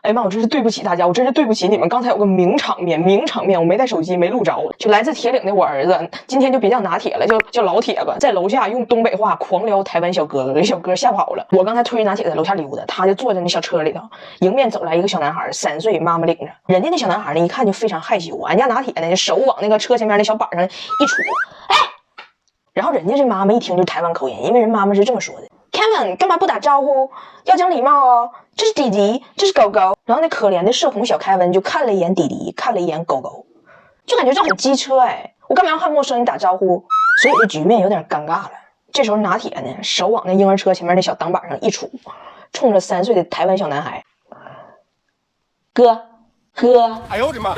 哎呀妈，我真是对不起大家，我真是对不起你们。刚才有个名场面，我没带手机，没录着。就来自铁岭的我儿子，今天就别叫拿铁了，叫老铁吧，在楼下用东北话狂撩台湾小哥哥，给小哥吓跑了。我刚才推着拿铁在楼下溜达，他就坐在那小车里头，迎面走来一个小男孩，3岁，妈妈领着。人家那小男孩呢，一看就非常害羞，俺家拿铁呢，手往那个车前面那小板上一杵，哎，然后人家这妈妈一听就是台湾口音，因为人妈妈是这么说的。Kevin， 干嘛不打招呼？要讲礼貌哦。这是弟弟，这是狗狗。然后那可怜的社恐小凯文就看了一眼弟弟，看了一眼狗狗，就感觉这很机车哎，我干嘛要和陌生人打招呼？所以这局面有点尴尬了。这时候拿铁呢，手往那婴儿车前面那小挡板上一杵，冲着3岁的台湾小男孩，哥，哎呦我的妈！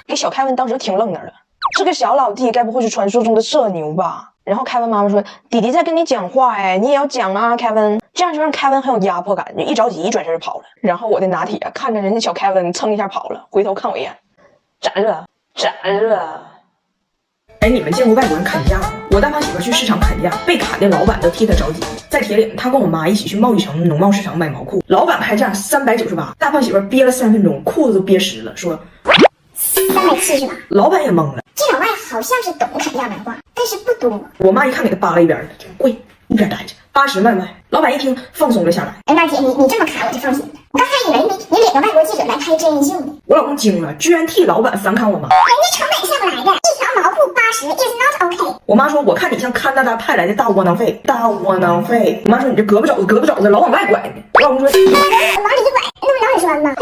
给小凯文当时听愣那儿了。这个小老弟该不会是传说中的社牛吧？然后凯文妈妈说：“弟弟在跟你讲话哎，你也要讲啊，凯文。”这样就让凯文很有压迫感，就一着急一转身跑了。然后我的拿铁看着人家小凯文蹭一下跑了，回头看我一眼，咋了？哎，你们见过外国人砍价吗？我大胖媳妇去市场砍价，被砍的老板都替她着急。在铁岭，她跟我妈一起去贸易城农贸市场买毛裤，老板开价398，大胖媳妇憋了3分钟，裤子都憋湿了，说378。老板也懵了，这老外好像是懂砍价文化，但是不多。我妈一看给他扒拉一边了，贵，一边待着，80卖不卖？老板一听放松了下来。哎，大姐，你这么砍我就放心了。我刚才以为你领个外国记者来拍真人秀呢。我老公惊了，居然替老板反砍我妈。人家成本下不来的，一条毛裤80 is not okay。我妈说，我看你像看大派来的大窝囊废。我妈说你这胳膊肘子老往外拐呢。我老公说往里一拐，那不脑血栓吗？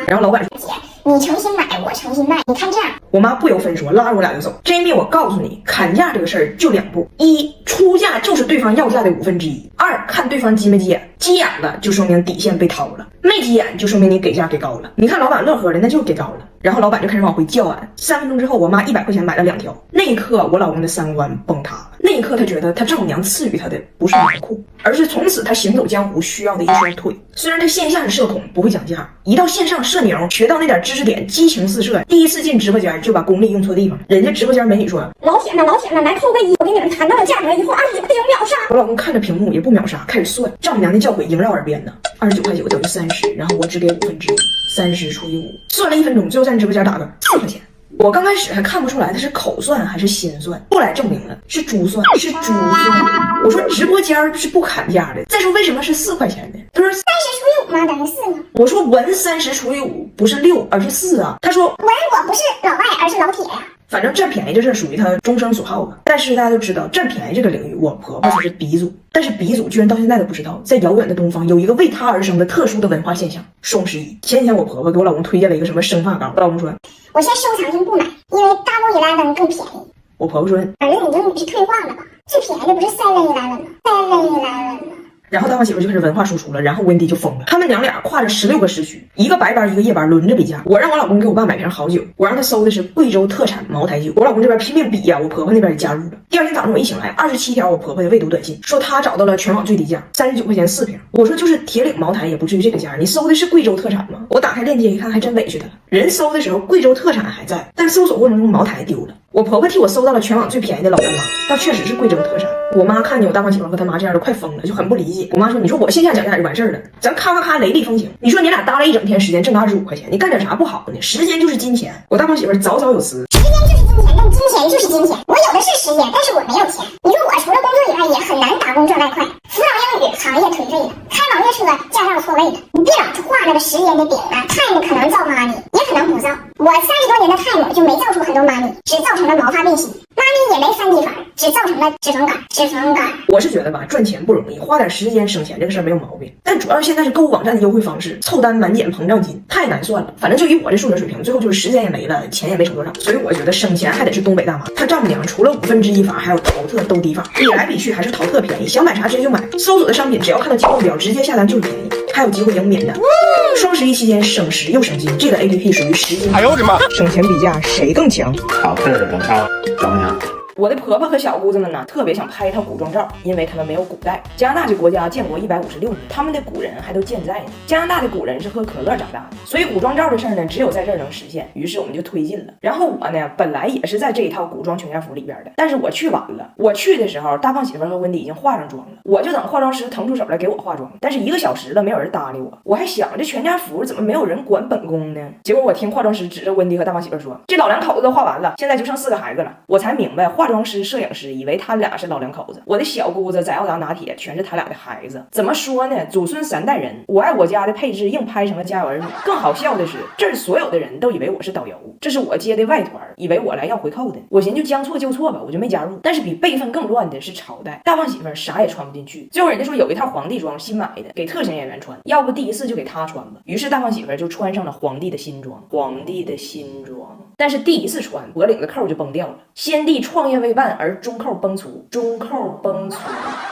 然后老板说，姐，你诚心买，我诚心卖，你看这样。我妈不由分说，拉着我俩就走。Jamie，我告诉你，砍价这个事儿就2步：一，出价就是对方要价的1/5；二，看对方急没急眼，急眼了就说明底线被掏了，没急眼就说明你给价给高了。你看老板乐呵的，那就是给高了。然后老板就开始往回叫俺。3分钟之后，我妈100块钱买了2条。那一刻，我老公的3观崩塌了。那一刻，他觉得他丈母娘赐予他的不是毛裤，而是从此他行走江湖需要的一双腿。虽然他线下是社恐，不会讲价，一到线上社牛，学到那点知识点，激情四射。第一次进直播间就把功力用错地方。人家直播间美女说：“老铁们，来扣个1，我给你们谈到了价格以后，29块9秒杀。”我老公看着屏幕也不秒杀，开始算。丈母娘的教诲萦绕耳边呢，29块9等于30，然后我只给1/5，30除以5，算了1分钟，最后在直播间打个4块钱。我刚开始还看不出来他是口算还是心算，后来证明了是珠算。我说直播间是不砍价的。再说为什么是4块钱呢？他说30除以5吗？等于4呢？我说文30除以5不是6，而是4啊。他说文我不是老外，而是老铁呀。反正占便宜这事属于他终生所好吧。但是大家都知道，占便宜这个领域，我婆婆才是鼻祖。但是鼻祖居然到现在都不知道，在遥远的东方有一个为他而生的特殊的文化现象——双11。前几天我婆婆给我老公推荐了一个什么生发膏，我老公说我现在收藏性不买，因为Double11更便宜。我婆婆说儿子，你是退化了吧？最便宜的不是7-Eleven吗？7-Eleven吗？然后大胖媳妇就开始文化输出了，然后温迪就疯了。他们娘俩跨着16个时区，一个白班一个夜班轮着比价。我让我老公给我爸买瓶好酒，我让他搜的是贵州特产茅台酒。我老公这边拼命比呀，我婆婆那边也加入了。第二天早上我一醒来，27条我婆婆的未读短信，说她找到了全网最低价，39块钱4瓶。我说就是铁岭茅台也不至于这个价，你搜的是贵州特产吗？我打开链接一看，还真委屈他了。人搜的时候贵州特产还在，但搜索过程中茅台丢了。我婆婆替我搜到了全网最便宜的老干妈，那确实是贵州特产。我妈看见我大胖媳妇和他妈这样都快疯了，就很不理解。我妈说：“你说我线下讲价就完事儿了，咱咔雷厉风行。你说你俩搭了一整天时间，挣25块钱，你干点啥不好呢？时间就是金钱。”我大胖媳妇早有词。时间就是金钱，但金钱就是金钱。我有的是时间，但是我没有钱。你说我除了工作以外，也很难打工赚外快。辅导英语行业颓废的，开网约车驾照错位的。你别老画那个时间的饼啊 ，time 可能造 money， 也可能不造。我30多年的 time 就没造出很多 money， 只造成了毛发变形。money 也没翻地方，只造成了脂肪肝。我是觉得吧，赚钱不容易，花点时间省钱这个事儿没有毛病。但主要是现在是购物网站的优惠方式，凑单满减膨胀金太难算了。反正就以我这数学水平，最后就是时间也没了，钱也没省多少。所以我觉得省钱还得是东北大妈。她丈母娘除了1/5法，还有淘特兜底法，比来比去还是淘特便宜。想买啥直接就买，搜索的商品只要看到节目表，直接下单就是便宜，还有机会赢免单。双11期间省时又省金，这个 APP 属于实金。哎呦我的妈！省钱比价谁更强？淘特的高，怎么样？我的婆婆和小姑子们呢，特别想拍一套古装照，因为他们没有古代。加拿大这国家建国156年，他们的古人还都健在呢。加拿大的古人是喝可乐长大的，所以古装照的事儿呢，只有在这儿能实现。于是我们就推进了。然后我呢，本来也是在这一套古装全家福里边的，但是我去晚了。我去的时候，大胖媳妇和温迪已经化上妆了，我就等化妆师腾出手来给我化妆。但是1个小时了，没有人搭理我。我还想这全家福怎么没有人管本宫呢？结果我听化妆师指着温迪和大胖媳妇说：“这老两口子都化完了，现在就剩4个孩子了。”我才明白，化妆师、摄影师以为他俩是老两口子。我的小姑子在奥达拿铁全是他俩的孩子。怎么说呢？祖孙3代人，我爱我家的配置硬拍成了家有儿女。更好笑的是，这儿所有的人都以为我是导游，这是我接的外团，以为我来要回扣的。我寻思就将错就错吧，我就没加入。但是比辈分更乱的是朝代，大胖媳妇啥也穿不进去。最后人家说有一套皇帝装新买的，给特型演员穿，要不第一次就给他穿吧。于是大胖媳妇就穿上了皇帝的新装，皇帝的新装。但是第一次穿，脖领的扣就崩掉了。先帝创业未半而中扣崩殂，中扣崩殂，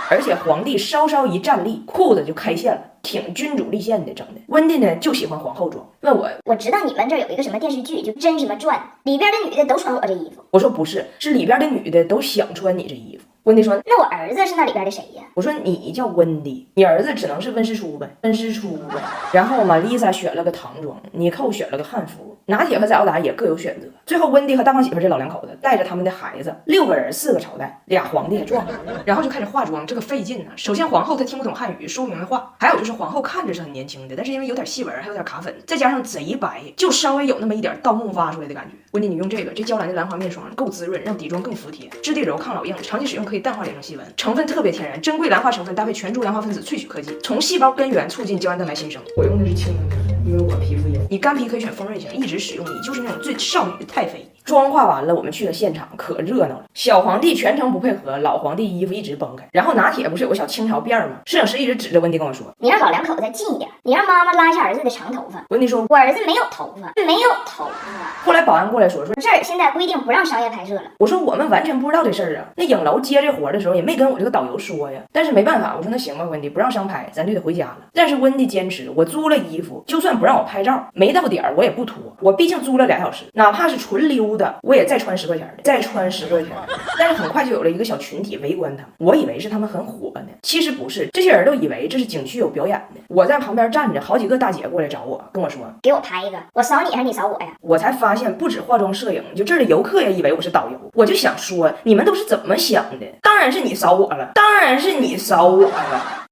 而且皇帝稍稍一站立，裤子就开线了。挺君主立宪的，整的。温蒂呢就喜欢皇后装，问我知道你们这儿有一个什么电视剧，就真什么传，里边的女的都穿我这衣服。我说不是，是里边的女的都想穿你这衣服。温蒂说：“那我儿子是那里边的谁呀？”我说：“你叫温蒂，你儿子只能是温实初呗，温实初呗。”然后玛丽莎选了个唐装，尼寇选了个汉服，拿铁和在奥达也各有选择。最后温蒂和大胖媳妇这老两口子带着他们的孩子，6个人4个朝代，2皇帝撞，然后就开始化妆，这个费劲呢。首先皇后她听不懂汉语，说不明白话，还有就是皇后看着是很年轻的，但是因为有点细纹，还有点卡粉，再加上贼白，就稍微有那么一点盗梦挖出来的感觉。温蒂，你用这个，这娇兰的兰花面霜够滋润，让底妆更服帖，质地柔，抗老硬，长期使用可以淡化脸上细纹，成分特别天然，珍贵兰花成分搭配全株兰花分子萃取科技，从细胞根源促进胶原蛋白新生。我用的是轻的，因为我皮肤油。你干皮可以选丰润型，一直使用，你就是那种最少女的太妃。妆化完了，我们去了现场，可热闹了。小皇帝全程不配合，老皇帝衣服一直崩开。然后拿铁不是有个小清朝辫吗？摄影师一直指着温迪跟我说：“你让老两口子近一点，你让妈妈拉一下儿子的长头发。”温迪说：“我儿子没有头发，没有头发。”后来保安过来说这儿现在规定不让商业拍摄了。我说我们完全不知道这事儿啊。那影楼接这活的时候也没跟我这个导游说呀。但是没办法，我说那行吧，温迪不让商拍，咱就得回家了。但是温迪坚持，我租了衣服，就算不让我拍照，没到点我也不脱。我毕竟租了2小时，哪怕是纯溜达，我也再穿10块钱的，再穿10块钱。但是很快就有了一个小群体围观他们，我以为是他们很火呢，其实不是，这些人都以为这是景区有表演的。我在旁边站着，好几个大姐过来找我，跟我说：“给我拍一个，我扫你还是你扫我呀？”我才发现不止化妆摄影，就这儿的游客也以为我是导游。我就想说，你们都是怎么想的？当然是你扫我了，当然是你扫我了。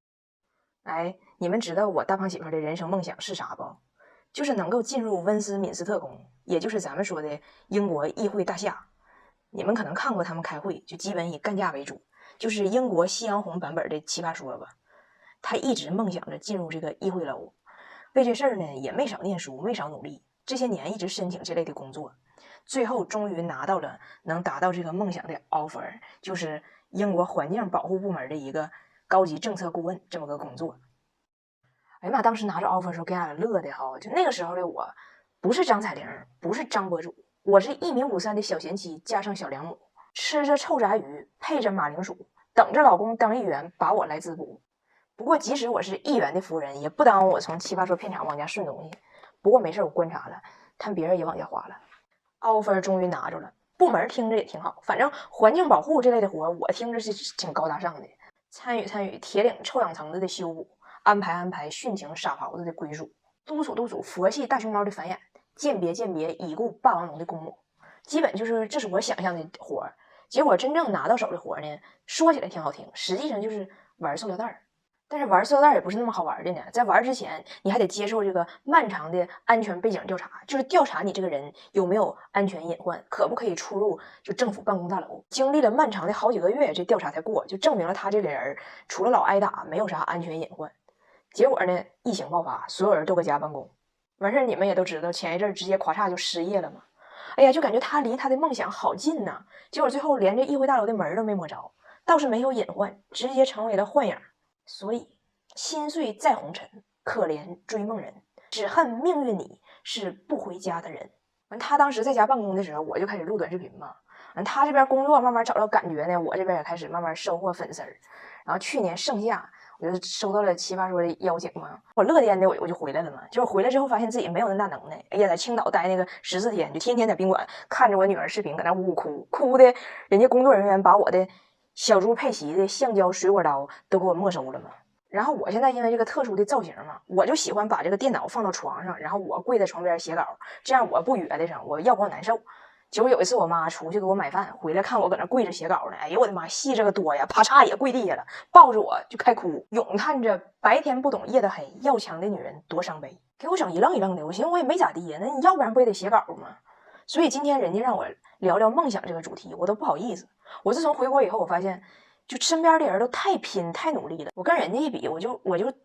哎，你们知道我大胖媳妇的人生梦想是啥不？就是能够进入温斯敏斯特宫，也就是咱们说的英国议会大厦。你们可能看过他们开会，就基本以干架为主，就是英国夕阳红版本的奇葩说吧。他一直梦想着进入这个议会楼，为这事儿呢也没少念书，没少努力，这些年一直申请这类的工作，最后终于拿到了能达到这个梦想的 offer， 就是英国环境保护部门的一个高级政策顾问这么个工作。哎呀妈，当时拿着 offer 的时候给俺俩乐的哈，就那个时候的我不是张彩玲，不是张博主，我是1.53米的小贤妻加上小良母，吃着臭炸鱼配着马铃薯，等着老公当议员把我来滋补。不过即使我是议员的夫人，也不耽误我从奇葩说片场往家顺东西。不过没事，我观察了，看别人也往家花了。offer 终于拿着了，部门听着也挺好，反正环境保护这类的活我听着是挺高大上的。参与铁岭臭氧层子的修补，安排殉情傻狍子的归属，督促佛系大熊猫的繁衍，鉴别已故霸王龙的公母，基本就是这是我想象的活儿。结果真正拿到手的活呢，说起来挺好听，实际上就是玩塑料袋儿。但是玩塑料袋也不是那么好玩的呢，在玩之前你还得接受这个漫长的安全背景调查，就是调查你这个人有没有安全隐患，可不可以出入就政府办公大楼。经历了漫长的好几个月，这调查才过，就证明了他这个人除了老挨打没有啥安全隐患。结果呢，疫情爆发，所有人都搁家办公，完事儿你们也都知道，前一阵直接咔嚓就失业了嘛。哎呀，就感觉他离他的梦想好近呐，结果最后连这议会大楼的门都没摸着，倒是没有隐患，直接成为了幻影。所以心碎在红尘，可怜追梦人，只恨命运你是不回家的人。完，他当时在家办公的时候，我就开始录短视频嘛。完，他这边工作慢慢找到感觉呢，我这边也开始慢慢收获粉丝儿。然后去年盛夏，就是收到了奇葩说的邀请嘛，我乐颠的我就回来了嘛。结果回来之后发现自己没有那大能耐，哎呀，在青岛待那个14天，就天天在宾馆看着我女儿视频，搁那呜哭，哭的人家工作人员把我的小猪佩奇的橡胶水果刀都给我没收了嘛。然后我现在因为这个特殊的造型嘛，我就喜欢把这个电脑放到床上，然后我跪在床边写稿，这样我不约的上，我要不我难受。结果有一次我妈出去给我买饭，回来看我搁那跪着写稿呢，哎呦我的妈，戏这个多呀，啪嚓也跪地下了，抱着我就开哭，咏叹着白天不懂夜的黑，要强的女人多伤悲，给我整一愣一愣的。我寻思我也没咋地呀，那你要不然不也得写稿吗？所以今天人家让我聊聊梦想这个主题，我都不好意思。我自从回国以后，我发现就身边的人都太拼太努力了，我跟人家一比，我就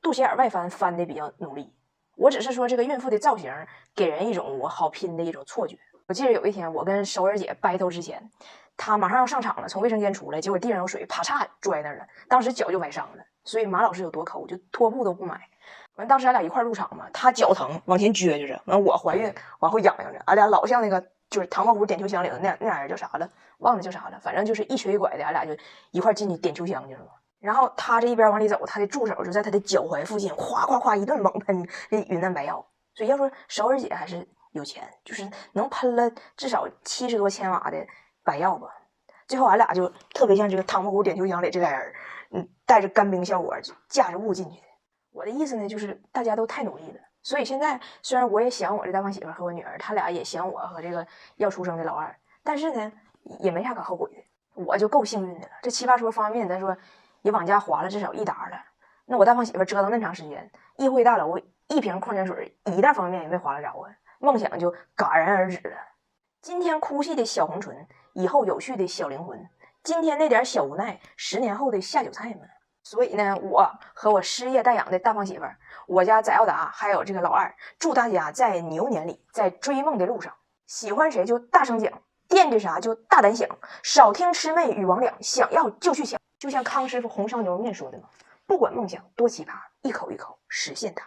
肚脐眼外翻翻的比较努力。我只是说这个孕妇的造型给人一种我好拼的一种错觉。我记得有一天我跟熟人姐battle之前，她马上要上场了，从卫生间出来，结果地上有水，啪嚓拽那儿了，当时脚就崴伤了。所以马老师有多抠，就拖布都不买。完当时俺俩一块入场嘛，她脚疼往前撅着，完我怀孕往后仰仰着，俺俩老像那个就是唐伯虎点秋香里的那俩人叫啥了，忘了叫啥了，反正就是一瘸一拐的，俺俩就一块进去点秋香去了嘛。然后他这一边往里走，他的助手就在他的脚踝附近哗哗哗一顿猛喷那云南白药。所以要说熟儿姐还是有钱，就是能喷了至少70多千瓦的白药吧。最后俺俩就特别像这个唐伯虎点秋香里这俩人，带着干冰效果架着雾进去的。我的意思呢，就是大家都太努力了。所以现在虽然我也想我这大胖媳妇和我女儿，他俩也想我和这个要出生的老二，但是呢也没啥可后悔的，我就够幸运的了。这奇葩说方便面咱说也往家划了至少1沓了，那我大胖媳妇折腾那长时间，议会大楼1瓶矿泉水1袋方便面也没划拉着啊，梦想就戛然而止了。今天哭泣的小红唇，以后有序的小灵魂，今天那点小无奈，10年后的下酒菜们。所以呢，我和我失业待养的大胖媳妇，我家翟耀达还有这个老二，祝大家在牛年里，在追梦的路上，喜欢谁就大声讲，惦记啥就大胆想，少听魑魅与魍魉，想要就去想。就像康师傅红烧牛肉面说的嘛，不管梦想多奇葩，一口一口实现它。